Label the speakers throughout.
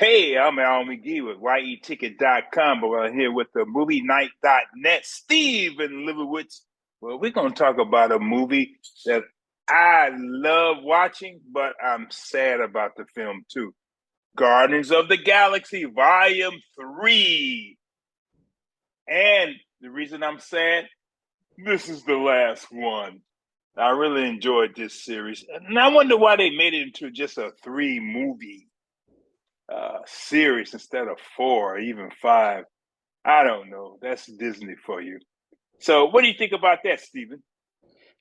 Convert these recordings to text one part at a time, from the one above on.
Speaker 1: Hey, I'm Al McGhee with YETicket.com, but we're here with the MovieNight.net, Steven Lebowitz. Well, we're going to talk about a movie that I love watching, but I'm sad about the film too. Guardians of the Galaxy Volume 3. And the reason I'm sad, this is the last one. I really enjoyed this series. And I wonder why they made it into just a three movie series instead of four or even five. I don't know. That's Disney for you. So, what do you think about that, Stephen?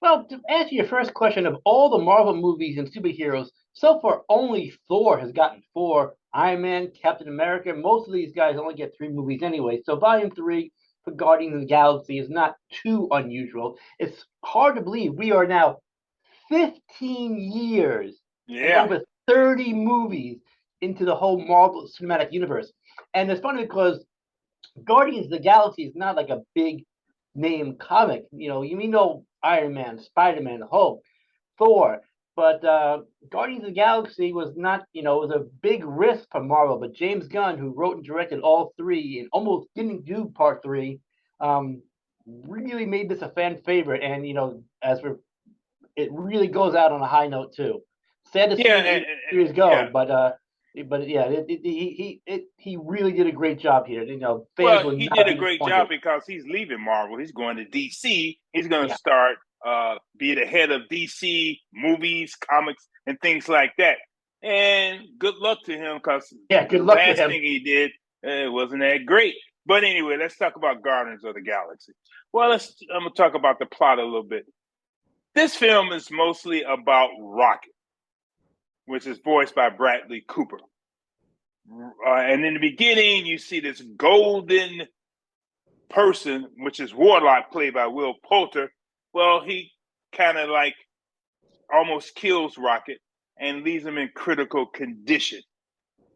Speaker 2: Well, to answer your first question, of all the Marvel movies and superheroes, so far only Thor has gotten four. Iron Man, Captain America, most of these guys only get three movies anyway. So Volume 3 for Guardians of the Galaxy is not too unusual. It's hard to believe we are now 15 years and
Speaker 1: Yeah,
Speaker 2: over 30 movies into the whole Marvel Cinematic Universe. And it's funny because Guardians of the Galaxy is not like a big name comic. You know Iron Man, Spider Man, Hulk, Thor, but Guardians of the Galaxy was not, it was a big risk for Marvel. But James Gunn, who wrote and directed all three and almost didn't do part three, um, really made this a fan favorite. And it really goes out on a high note too. Sad to
Speaker 1: yeah,
Speaker 2: see the series
Speaker 1: yeah.
Speaker 2: go, but yeah, he really did a great job here. Fans
Speaker 1: Well,
Speaker 2: will
Speaker 1: he did
Speaker 2: not
Speaker 1: a
Speaker 2: be
Speaker 1: great job
Speaker 2: disappointed.
Speaker 1: because he's leaving Marvel. He's going to DC. He's going to
Speaker 2: Yeah,
Speaker 1: start be the head of DC movies, comics, and things like that. And good luck to him because
Speaker 2: yeah.
Speaker 1: the
Speaker 2: Good luck to
Speaker 1: last
Speaker 2: him.
Speaker 1: thing he did wasn't that great. But anyway, let's talk about Guardians of the Galaxy. Well, I'm gonna talk about the plot a little bit. This film is mostly about Rocket, which is voiced by Bradley Cooper. And in the beginning, you see this golden person, which is Warlock, played by Will Poulter. Well, he kind of like almost kills Rocket and leaves him in critical condition.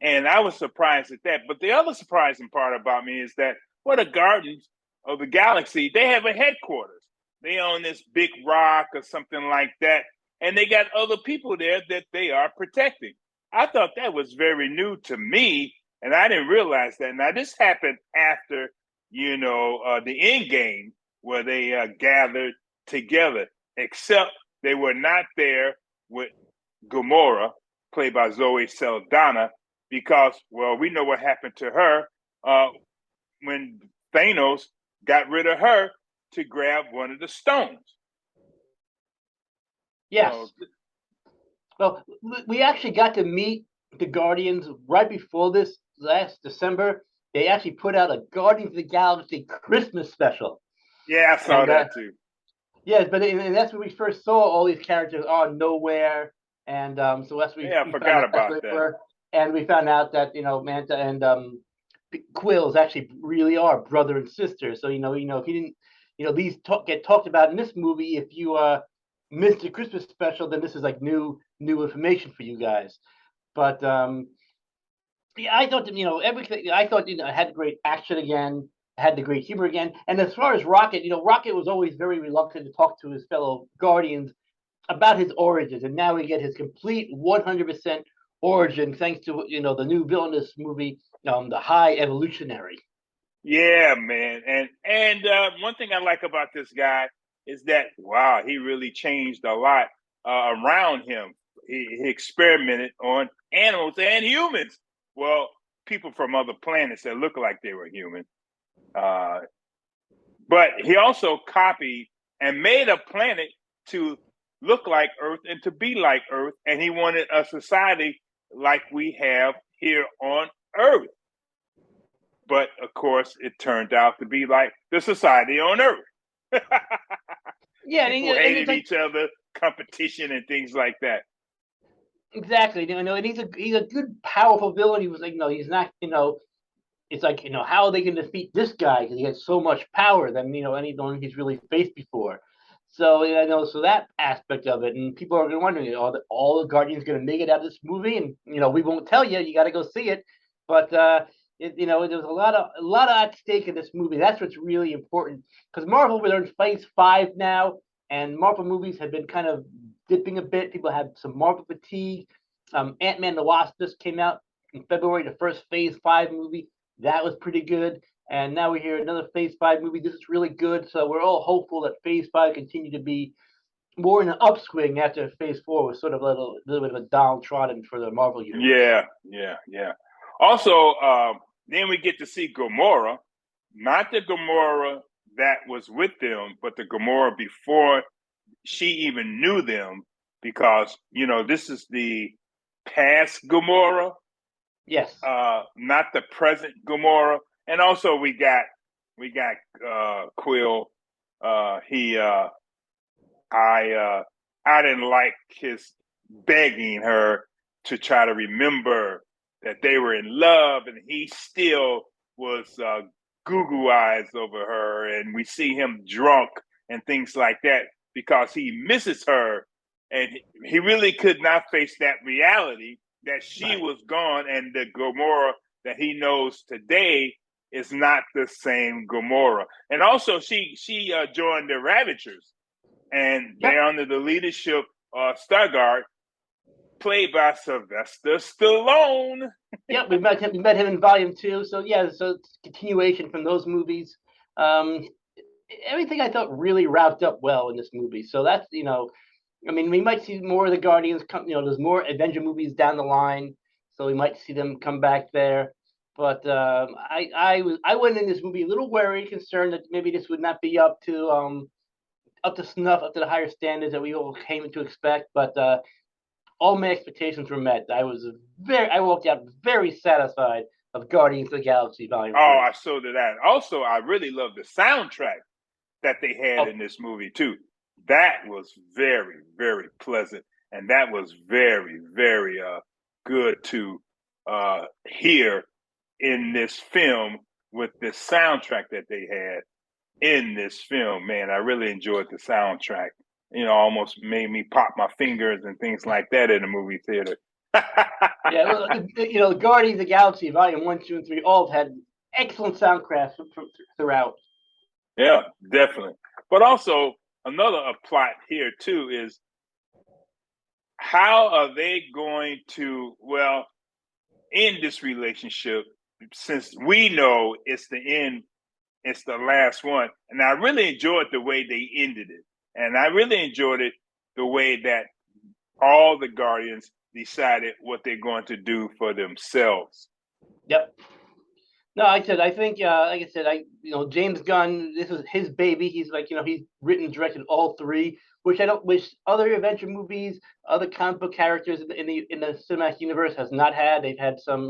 Speaker 1: And I was surprised at that. But the other surprising part about me is that for the Guardians of the Galaxy, they have a headquarters. They own this big rock or something like that. And they got other people there that they are protecting. I thought that was very new to me. And I didn't realize that. Now, this happened after, the end game where they gathered together, except they were not there with Gamora, played by Zoe Saldana, because, well, we know what happened to her when Thanos got rid of her to grab one of the stones. So,
Speaker 2: Yes. Well, we actually got to meet the Guardians right before this last December. They actually put out a Guardians of the Galaxy Christmas special,
Speaker 1: yeah, I saw
Speaker 2: and
Speaker 1: that too.
Speaker 2: yes, and that's when we first saw all these characters on nowhere, and so that's
Speaker 1: Yeah, I
Speaker 2: we found
Speaker 1: forgot
Speaker 2: out that's
Speaker 1: about
Speaker 2: what they
Speaker 1: that.
Speaker 2: were, and we found out that Manta and Quills actually really are brother and sister. So if you didn't, these get talked about in this movie. If you missed the Christmas special, then this is like new information for you guys. But yeah, I thought that, everything. I thought I had great action again, had the great humor again. And as far as Rocket, Rocket was always very reluctant to talk to his fellow Guardians about his origins, and now we get his complete 100% origin thanks to the new villainous movie, the High Evolutionary.
Speaker 1: Yeah, man. And one thing I like about this guy is that wow, he really changed a lot around him. He experimented on animals and humans. Well, people from other planets that look like they were human. Uh, but he also copied and made a planet to look like Earth and to be like Earth, and he wanted a society like we have here on Earth. But of course, it turned out to be like the society on Earth.
Speaker 2: Yeah,
Speaker 1: People
Speaker 2: and it's
Speaker 1: hated
Speaker 2: like
Speaker 1: each other, competition, and things like that.
Speaker 2: exactly, and he's a good, powerful villain. He was like, he's not, it's like, how are they going to defeat this guy because he has so much power than anyone he's really faced before. So so that aspect of it, and people are wondering, are all the Guardians going to make it out of this movie? And we won't tell you. You got to go see it. But there's a lot of at stake in this movie. That's what's really important because Marvel, we're in phase 5 now, and Marvel movies have been kind of dipping a bit. People have some Marvel fatigue. Ant Man the Wasp just came out in February, the first Phase 5 movie. That was pretty good. And now we hear another Phase 5 movie. This is really good. So we're all hopeful that Phase 5 continue to be more in an upswing after Phase 4 was sort of a little bit of a downtrodden for the Marvel universe.
Speaker 1: Yeah. Also, then we get to see Gamora, not the Gamora that was with them, but the Gamora before she even knew them, because this is the past Gamora,
Speaker 2: Yes.
Speaker 1: not the present Gamora. And also we got Quill. I didn't like his begging her to try to remember that they were in love, and he still was goo eyes over her, and we see him drunk and things like that because he misses her, and he really could not face that reality that she was gone, and the Gamora that he knows today is not the same Gamora. And also she joined the Ravagers, and they're under the leadership of Stargard, played by Sylvester Stallone.
Speaker 2: Yeah, we met him in Volume 2. So yeah, so it's continuation from those movies. Everything I thought really wrapped up well in this movie. So that's I mean, we might see more of the Guardians come. There's more Avenger movies down the line, so we might see them come back there. But I went in this movie a little worried, concerned that maybe this would not be up to snuff, up to the higher standards that we all came to expect. But all my expectations were met. I walked out very satisfied of Guardians of the Galaxy Volume 3.
Speaker 1: Oh, so did I. Also, I really love the soundtrack that they had in this movie too. That was very, very pleasant, and that was very, very good to hear in this film with the soundtrack that they had in this film. Man, I really enjoyed the soundtrack. Almost made me pop my fingers and things like that in the movie theater.
Speaker 2: Yeah, Guardians of the Galaxy Volume 1, 2, and 3 all have had excellent soundtracks throughout.
Speaker 1: Yeah, definitely. But also, another plot here too is how are they going to end this relationship, since we know it's the end, it's the last one. And I really enjoyed the way they ended it. And I really enjoyed it the way that all the Guardians decided what they're going to do for themselves.
Speaker 2: Yep. No, I think, like I said, James Gunn, this was his baby. He's he's written and directed all 3, which other Adventure movies, other comic book characters in the cinematic universe has not had. They've had some,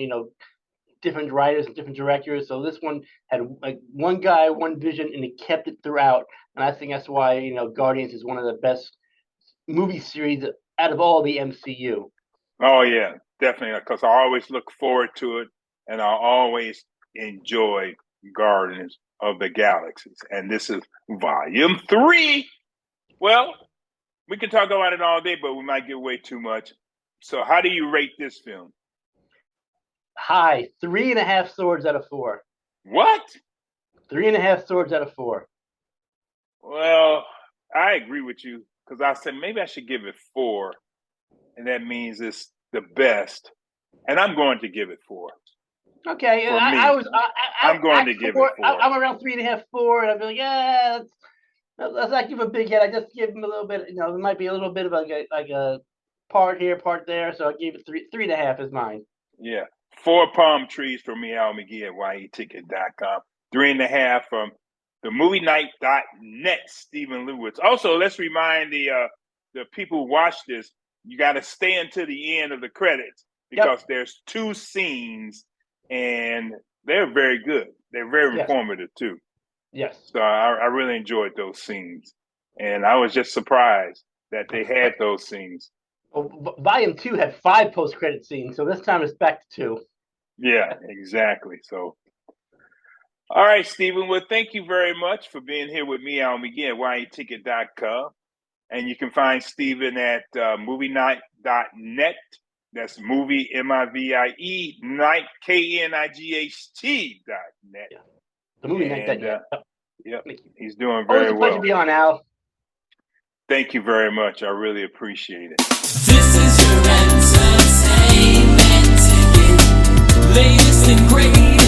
Speaker 2: different writers and different directors. So this one had one guy, one vision, and he kept it throughout. And I think that's why Guardians is one of the best movie series out of all the MCU.
Speaker 1: Oh yeah, definitely. Because I always look forward to it, and I always enjoy Guardians of the Galaxies. And this is Volume 3. Well, we can talk about it all day, but we might give way too much. So how do you rate this film?
Speaker 2: High. 3.5 swords out of 4.
Speaker 1: What?
Speaker 2: 3.5 swords out of 4.
Speaker 1: Well, I agree with you, because I said maybe I should give it 4, and that means it's the best. And I'm going to give it 4.
Speaker 2: Okay,
Speaker 1: I'm going to give it 4.
Speaker 2: I'm around 3.5, 4, and I'd be like, yeah, let's not give a big hit. I just give him a little bit. There might be a little bit of like a part here, part there. So I gave it 3.5 is mine.
Speaker 1: Yeah, 4 palm trees from me, Al McGhee at YETicket.com. 3.5 from the MovieNight.net, Steven Lebowitz. Also, let's remind the people who watch this, you got to stay until the end of the credits, because there's 2 scenes, and they're very good. They're very informative too.
Speaker 2: Yes.
Speaker 1: So I really enjoyed those scenes, and I was just surprised that they had those scenes.
Speaker 2: Well, Volume 2 had 5 post-credit scenes, so this time it's back to 2.
Speaker 1: Yeah, exactly. So, all right, Steven. Well, thank you very much for being here with me, Al McGhee at YETicket.com. And you can find Steven at MovieNight.net. That's movie, MIVIE, night, KNIGHT.net.
Speaker 2: Yeah. The MovieNight.net.
Speaker 1: Yep, he's doing very well.
Speaker 2: Always a pleasure to be on, Al.
Speaker 1: Thank you very much. I really appreciate it.
Speaker 3: This is your entertainment ticket. latest and greatest.